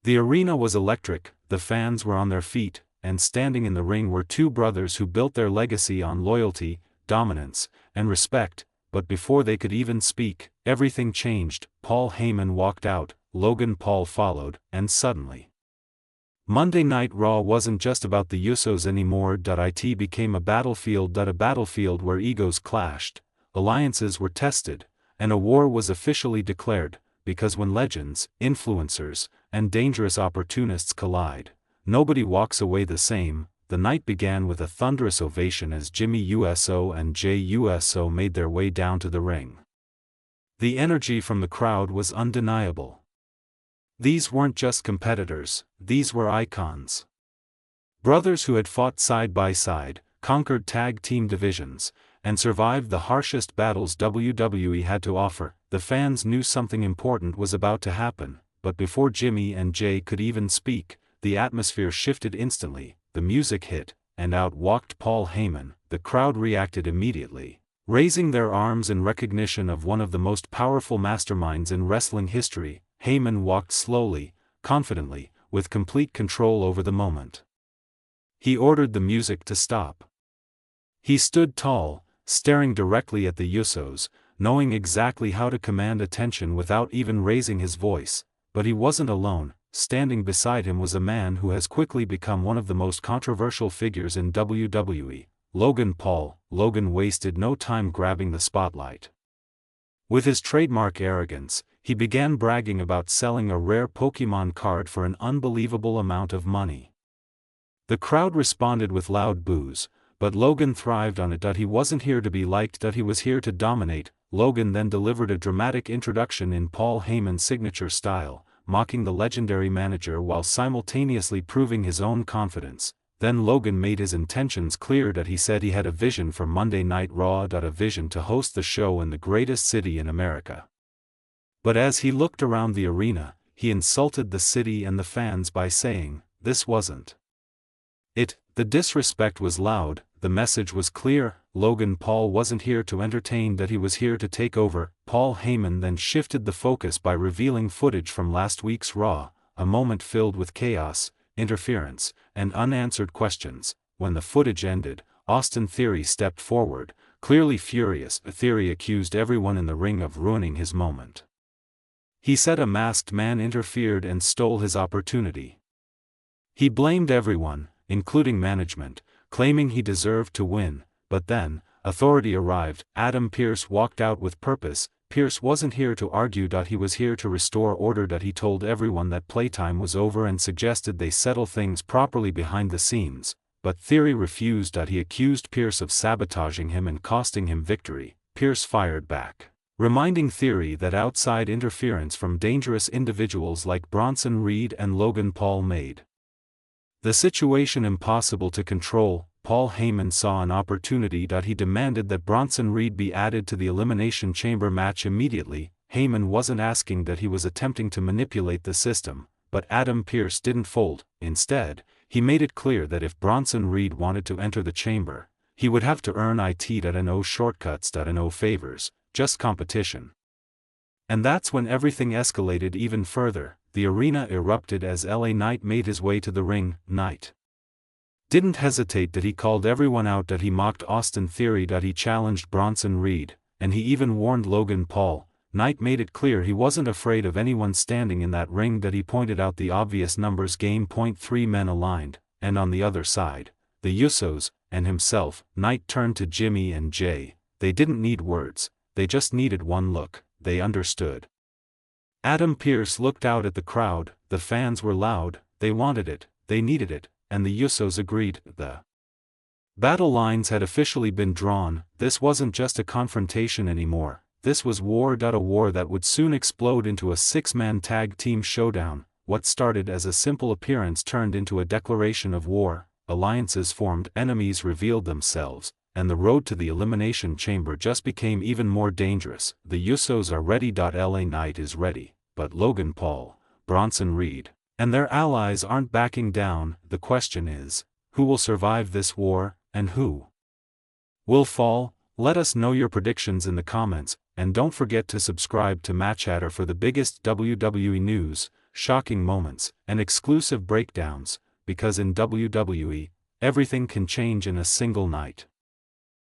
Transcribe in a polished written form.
The arena was electric, the fans were on their feet, and standing in the ring were two brothers who built their legacy on loyalty, dominance, and respect, but before they could even speak, everything changed. Paul Heyman walked out, Logan Paul followed, and suddenly, Monday Night Raw wasn't just about the Usos anymore. It became a battlefield where egos clashed, alliances were tested, and a war was officially declared, because when legends, influencers, and dangerous opportunists collide, nobody walks away the same. The night began with a thunderous ovation as Jimmy Uso and Jey Uso made their way down to the ring. The energy from the crowd was undeniable. These weren't just competitors, these were icons. Brothers who had fought side by side, conquered tag team divisions, and survived the harshest battles WWE had to offer. The fans knew something important was about to happen, but before Jimmy and Jey could even speak, the atmosphere shifted instantly. The music hit, and out walked Paul Heyman. The crowd reacted immediately, raising their arms in recognition of one of the most powerful masterminds in wrestling history. Heyman walked slowly, confidently, with complete control over the moment. He ordered the music to stop. He stood tall, staring directly at the Usos, knowing exactly how to command attention without even raising his voice. But he wasn't alone. Standing beside him was a man who has quickly become one of the most controversial figures in WWE, Logan Paul. Logan wasted no time grabbing the spotlight. With his trademark arrogance, he began bragging about selling a rare Pokémon card for an unbelievable amount of money. The crowd responded with loud boos, but Logan thrived on it. He wasn't here to be liked, he was here to dominate. Logan then delivered a dramatic introduction in Paul Heyman's signature style, mocking the legendary manager while simultaneously proving his own confidence. Then Logan made his intentions clear. He said he had a vision for Monday Night Raw. A vision to host the show in the greatest city in America. But as he looked around the arena, he insulted the city and the fans by saying, "This wasn't it." The disrespect was loud, the message was clear. Logan Paul wasn't here to entertain, he was here to take over. Paul Heyman then shifted the focus by revealing footage from last week's Raw, a moment filled with chaos, interference, and unanswered questions. When the footage ended, Austin Theory stepped forward, clearly furious. Theory accused everyone in the ring of ruining his moment. He said a masked man interfered and stole his opportunity. He blamed everyone, including management, claiming he deserved to win. But then, authority arrived. Adam Pearce walked out with purpose. Pearce wasn't here to argue. He was here to restore order. He told everyone that playtime was over and suggested they settle things properly behind the scenes. But Theory refused. He accused Pearce of sabotaging him and costing him victory. Pearce fired back, reminding Theory that outside interference from dangerous individuals like Bronson Reed and Logan Paul made the situation impossible to control. Paul Heyman saw an opportunity. He demanded that Bronson Reed be added to the Elimination Chamber match immediately. Heyman wasn't asking, he was attempting to manipulate the system, but Adam Pearce didn't fold. Instead, he made it clear that if Bronson Reed wanted to enter the chamber, he would have to earn it. No shortcuts, no favors, just competition. And that's when everything escalated even further. The arena erupted as LA Knight made his way to the ring. Knight didn't hesitate. He called everyone out. He mocked Austin Theory. He challenged Bronson Reed, and he even warned Logan Paul. Knight made it clear he wasn't afraid of anyone standing in that ring. He pointed out the obvious numbers game. 3 men aligned, and on the other side, the Usos, and himself. Knight turned to Jimmy and Jey. They didn't need words, they just needed one look. They understood. Adam Pearce looked out at the crowd. The fans were loud, they wanted it, they needed it, and the Usos agreed. The battle lines had officially been drawn. This wasn't just a confrontation anymore, this was war. A war that would soon explode into a 6-man tag team showdown. What started as a simple appearance turned into a declaration of war. Alliances formed, enemies revealed themselves, and the road to the Elimination Chamber just became even more dangerous. The Usos are ready. LA Knight is ready, but Logan Paul, Bronson Reed, and their allies aren't backing down. The question is, who will survive this war, and who will fall? Let us know your predictions in the comments, and don't forget to subscribe to MatChatter for the biggest WWE news. shocking moments, and exclusive breakdowns, because in WWE, everything can change in a single night.